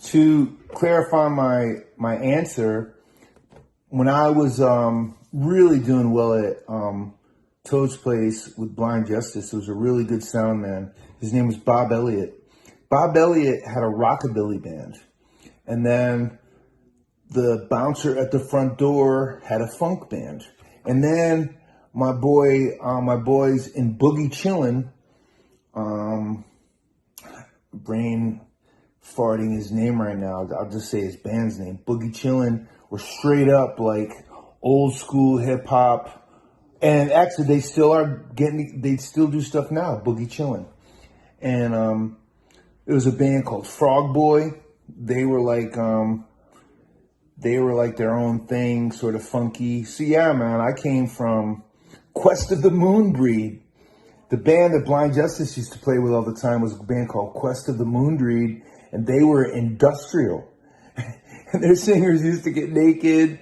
To clarify my answer, when I was really doing well at Toad's Place with Blind Justice, there was a really good sound man. His name was Bob Elliott. Bob Elliott had a rockabilly band, and then the bouncer at the front door had a funk band, and then my boys in Boogie Chillin', brain farting his name right now. I'll just say his band's name. Boogie Chillin' were straight up like old school hip hop, and actually they still do stuff now. Boogie Chillin', and it was a band called Frog Boy. They were like their own thing, sort of funky. So yeah, man, I came from Quest of the Moon Breed. The band that Blind Justice used to play with all the time was a band called Quest of the Moon Breed, and they were industrial. And their singers used to get naked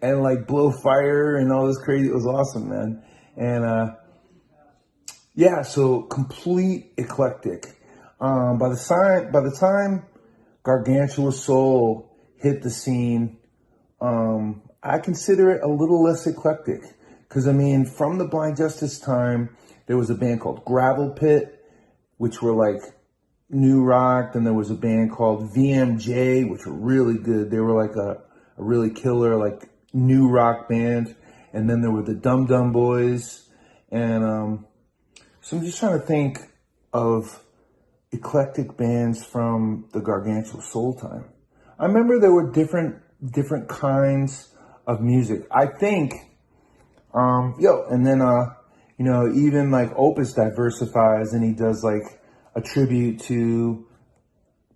and like blow fire and all this crazy. It was awesome, man. And yeah, so complete eclectic. By the time Gargantua Soul hit the scene, I consider it a little less eclectic. Because, I mean, from the Blind Justice time, there was a band called Gravel Pit, which were like new rock. Then there was a band called VMJ, which were really good. They were like a really killer, like new rock band. And then there were the Dum Dum Boys. And so I'm just trying to think of eclectic bands from the Gargantua Soul time. I remember there were different kinds of music. I think, and then, even like Opus diversifies and he does like a tribute to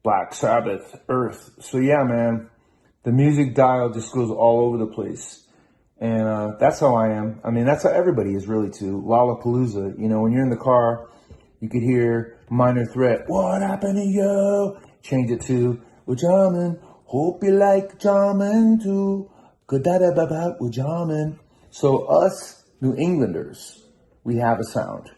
Black Sabbath, Earth. So yeah, man, the music dial just goes all over the place. And that's how I am. I mean, that's how everybody is really too. Lollapalooza, when you're in the car, you could hear Minor Threat, what happened to you? Change it to, we're jamming, hope you like jamming too. Good da da ba ba, we're jamming. So us New Englanders, we have a sound.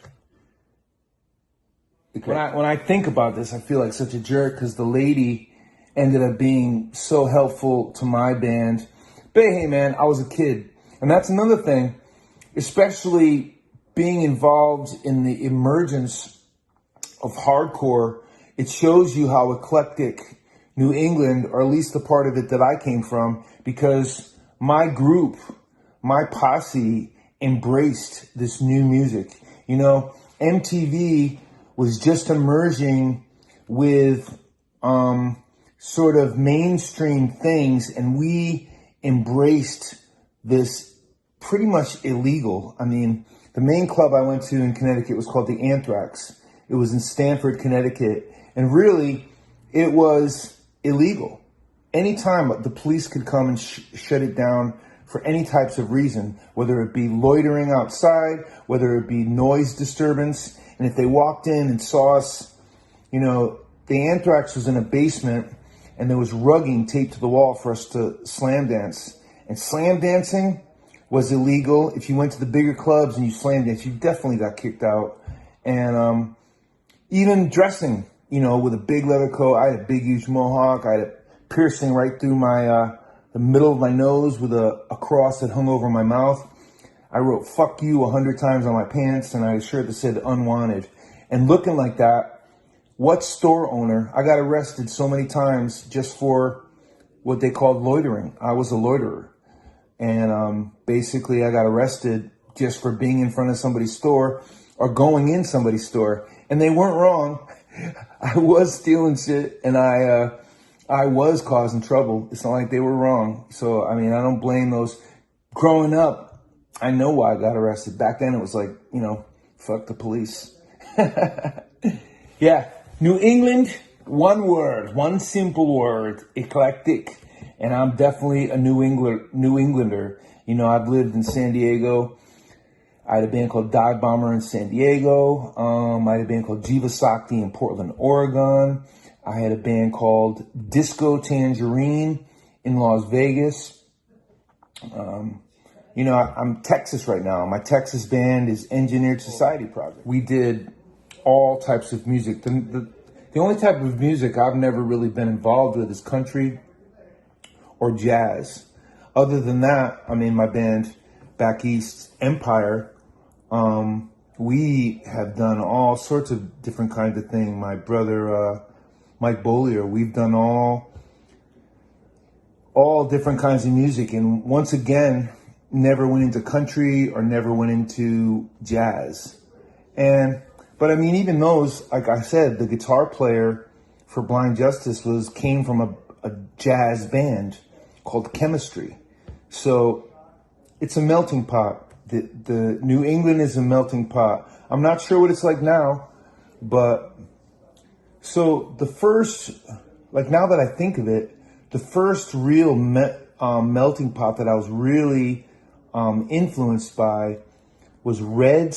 When I think about this, I feel like such a jerk because the lady ended up being so helpful to my band. But hey, man, I was a kid. And that's another thing, especially being involved in the emergence of hardcore. It shows you how eclectic New England, or at least the part of it that I came from, because my group, my posse embraced this new music. MTV was just emerging with sort of mainstream things, and we embraced this pretty much illegal. I mean, the main club I went to in Connecticut was called the Anthrax. It was in Stamford, Connecticut, and really, it was illegal. Anytime the police could come and shut it down for any types of reason, whether it be loitering outside, whether it be noise disturbance. And if they walked in and saw us, the Anthrax was in a basement and there was rugging taped to the wall for us to slam dance. And slam dancing was illegal. If you went to the bigger clubs and you slam danced, you definitely got kicked out. And even dressing, with a big leather coat. I had a big, huge mohawk. I had a piercing right through my the middle of my nose with a cross that hung over my mouth. I wrote "fuck you" 100 times on my pants, and I had a shirt that said "unwanted." And looking like that, what store owner? I got arrested so many times just for what they called loitering. I was a loiterer, and basically I got arrested just for being in front of somebody's store or going in somebody's store, and they weren't wrong. I was stealing shit, and I was causing trouble. It's not like they were wrong. So, I mean, I don't blame those. Growing up, I know why I got arrested. Back then, it was like, fuck the police. Yeah, New England, one word, one simple word, eclectic. And I'm definitely a New Englander. I've lived in San Diego. I had a band called Dive Bomber in San Diego. I had a band called Jiva Sakti in Portland, Oregon. I had a band called Disco Tangerine in Las Vegas. I'm Texas right now. My Texas band is Engineered Society Project. We did all types of music. The The only type of music I've never really been involved with is country or jazz. Other than that, I mean, my band back east, Empire, we have done all sorts of different kinds of things. My brother, Mike Bollier, we've done all different kinds of music. And once again, never went into country or never went into jazz. But I mean, even those, like I said, the guitar player for Blind Justice came from a jazz band called Chemistry. So it's a melting pot. The New England is a melting pot. I'm not sure what it's like now, but so the first, like now that I think of it, the first real melting pot that I was really influenced by was I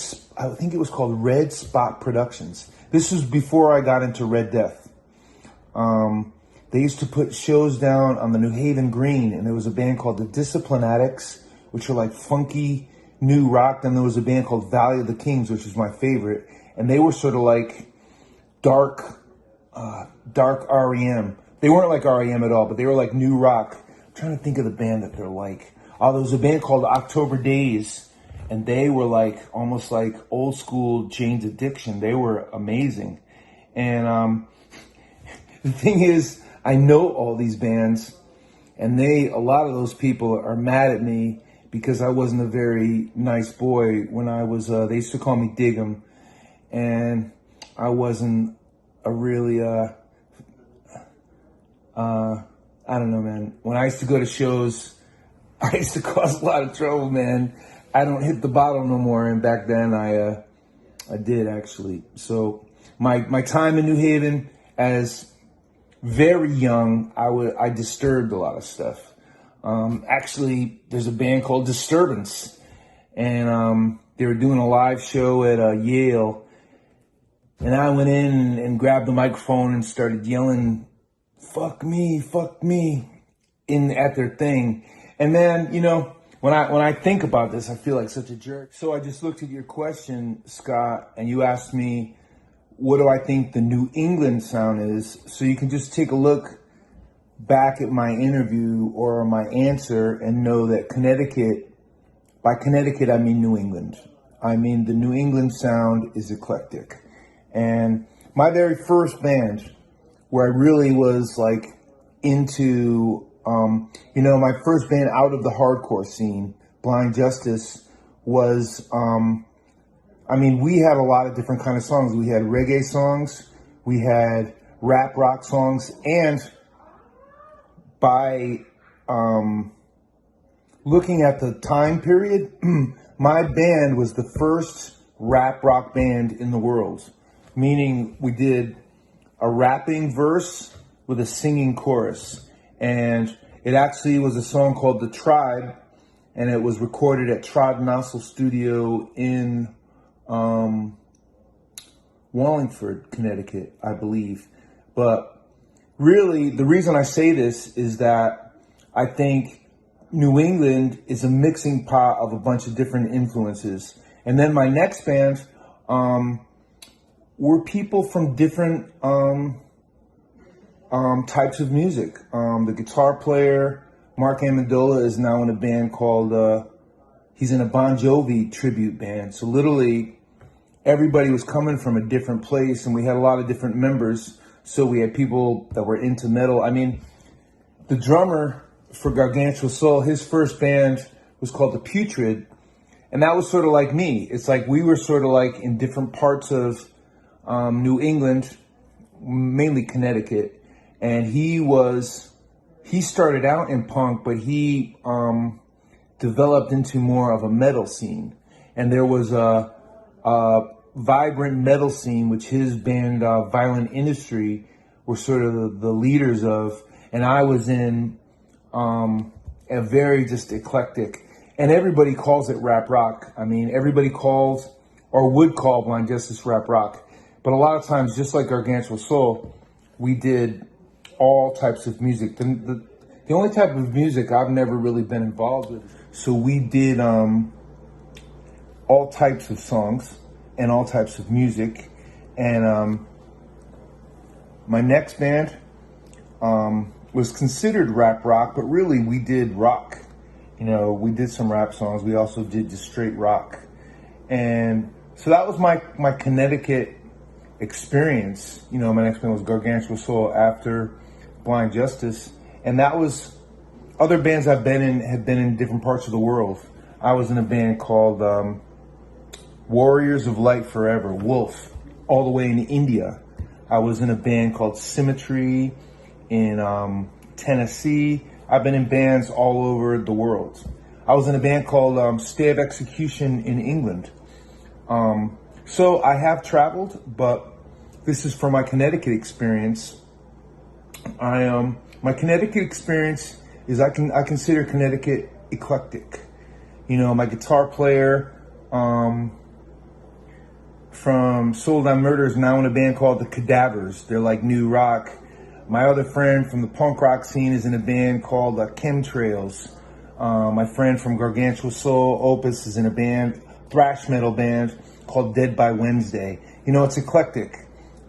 think it was called Red Spot Productions. This was before I got into Red Death. They used to put shows down on the New Haven Green, and there was a band called the Discipline Addicts, which are like funky new rock. Then there was a band called Valley of the Kings, which is my favorite, and they were sort of like dark REM. They weren't like REM at all, but they were like new rock. I'm trying to think of the band that they're like. Oh, there was a band called October Days, and they were like almost like old school Jane's Addiction. They were amazing. And the thing is, I know all these bands, and a lot of those people are mad at me because I wasn't a very nice boy when I was, they used to call me Diggum, and I wasn't a really, I don't know, man. When I used to go to shows, I used to cause a lot of trouble, man. I don't hit the bottle no more, and back then I did actually. So my time in New Haven as very young, I disturbed a lot of stuff. Actually, there's a band called Disturbance, and they were doing a live show at Yale, and I went in and grabbed the microphone and started yelling, fuck me, at their thing. And man, you know, when I think about this, I feel like such a jerk. So I just looked at your question, Scott, and you asked me, what do I think the New England sound is? So you can just take a look back at my interview or my answer and know that Connecticut, by Connecticut, I mean New England. I mean, the New England sound is eclectic. And my very first band, where I really was like into, you know, my first band out of the hardcore scene, Blind Justice, was, I mean, we had a lot of different kind of songs. We had reggae songs, we had rap rock songs, and by looking at the time period, my band was the first rap rock band in the world, meaning we did a rapping verse with a singing chorus. And it actually was a song called The Tribe, and it was recorded at Tribe Nozzle Studio in Wallingford, Connecticut, I believe. But really, the reason I say this is that I think New England is a mixing pot of a bunch of different influences. And then my next band were people from different types of music. The guitar player, Mark Amendola, is now in a band called, he's in a Bon Jovi tribute band. So literally, everybody was coming from a different place, and we had a lot of different members. So we had people that were into metal. I mean, the drummer for Gargantua Soul, his first band was called The Putrid, and that was sort of like me. It's like we were sort of like in different parts of New England, mainly Connecticut, and he started out in punk, but he developed into more of a metal scene. And there was a vibrant metal scene, which his band, Violent Industry, were sort of the leaders of. And I was in a very just eclectic, and everybody calls it rap rock. I mean, everybody calls or would call Blind Justice rap rock. But a lot of times, just like Gargantua Soul, we did all types of music. The only type of music I've never really been involved with. So we did all types of songs and all types of music. And My next band was considered rap rock, but really we did rock. We did some rap songs. We also did just straight rock. And so that was my Connecticut experience. My next band was Gargantua Soul after Blind Justice. And that was, other bands I've been in have been in different parts of the world. I was in a band called Warriors of Light Forever, Wolf, all the way in India. I was in a band called Symmetry in Tennessee. I've been in bands all over the world. I was in a band called Stay of Execution in England. So I have traveled, but this is for my Connecticut experience. My Connecticut experience is I consider Connecticut eclectic. My guitar player from Soul Down Murder is now in a band called The Cadavers. They're like new rock. My other friend from the punk rock scene is in a band called Chemtrails. My friend from Gargantua Soul, Opus, is in a band, thrash metal band called Dead by Wednesday. It's eclectic.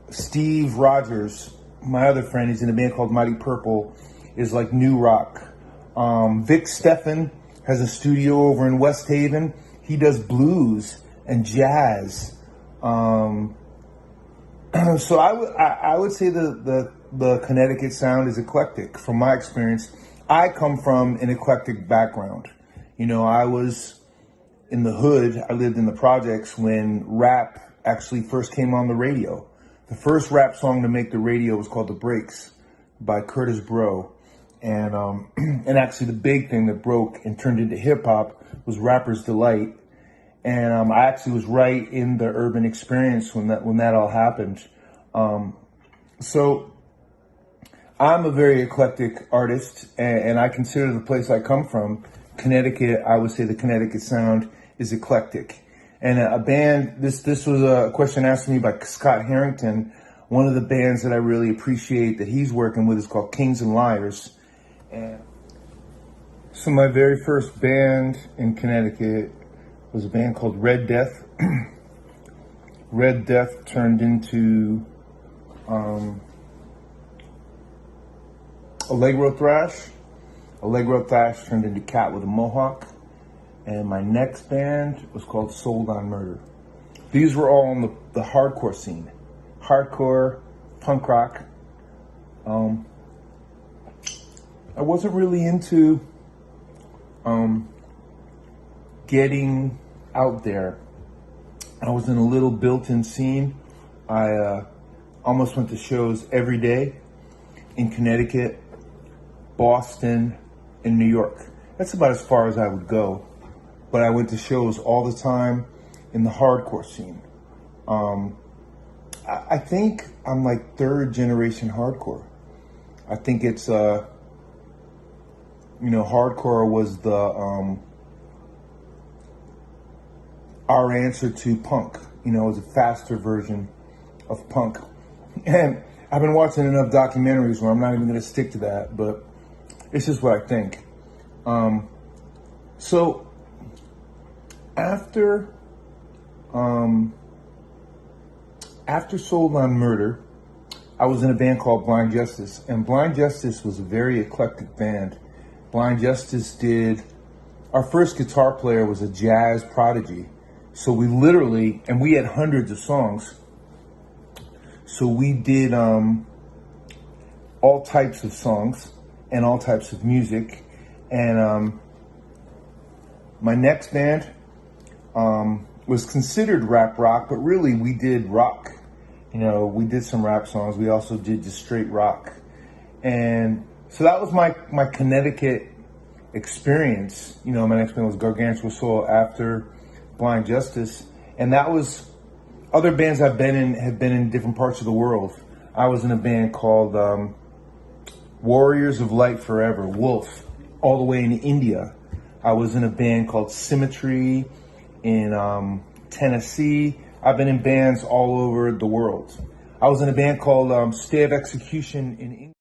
Steve Rogers, my other friend, he's in a band called Mighty Purple, is like new rock. Vic Steffen has a studio over in West Haven. He does blues and jazz. So I would say the Connecticut sound is eclectic from my experience. I come from an eclectic background. I was in the hood. I lived in the projects when rap actually first came on the radio. The first rap song to make the radio was called The Breaks by Curtis Bro. And actually the big thing that broke and turned into hip hop was Rapper's Delight. And I actually was right in the urban experience when that all happened. So I'm a very eclectic artist, and I consider the place I come from, Connecticut, I would say the Connecticut sound is eclectic. And a band, this was a question asked to me by Scott Harrington. One of the bands that I really appreciate that he's working with is called Kings and Liars. And so my very first band in Connecticut was a band called Red Death. Red Death turned into Allegro Thrash. Allegro Thrash turned into Cat with a Mohawk. And my next band was called Soul Down Murder. These were all on the hardcore scene. Hardcore, punk rock. I wasn't really into getting out there. I was in a little built-in scene. I almost went to shows every day in Connecticut, Boston, and New York. That's about as far as I would go. But I went to shows all the time in the hardcore scene. I think I'm like third generation hardcore. I think it's, hardcore was our answer to punk. It was a faster version of punk. And I've been watching enough documentaries where I'm not even going to stick to that, but it's just what I think. So after Soul Down Murder, I was in a band called Blind Justice, and Blind Justice was a very eclectic band. Blind Justice our first guitar player was a jazz prodigy. So we literally, and we had hundreds of songs. So we did all types of songs and all types of music. And my next band was considered rap rock, but really we did rock. We did some rap songs. We also did just straight rock. And so that was my Connecticut experience. My next band was Gargantua Soul after Blind Justice. And that was, other bands I've been in have been in different parts of the world. I was in a band called Warriors of Light Forever, Wolf, all the way in India. I was in a band called Symmetry in Tennessee. I've been in bands all over the world. I was in a band called Stay of Execution in England.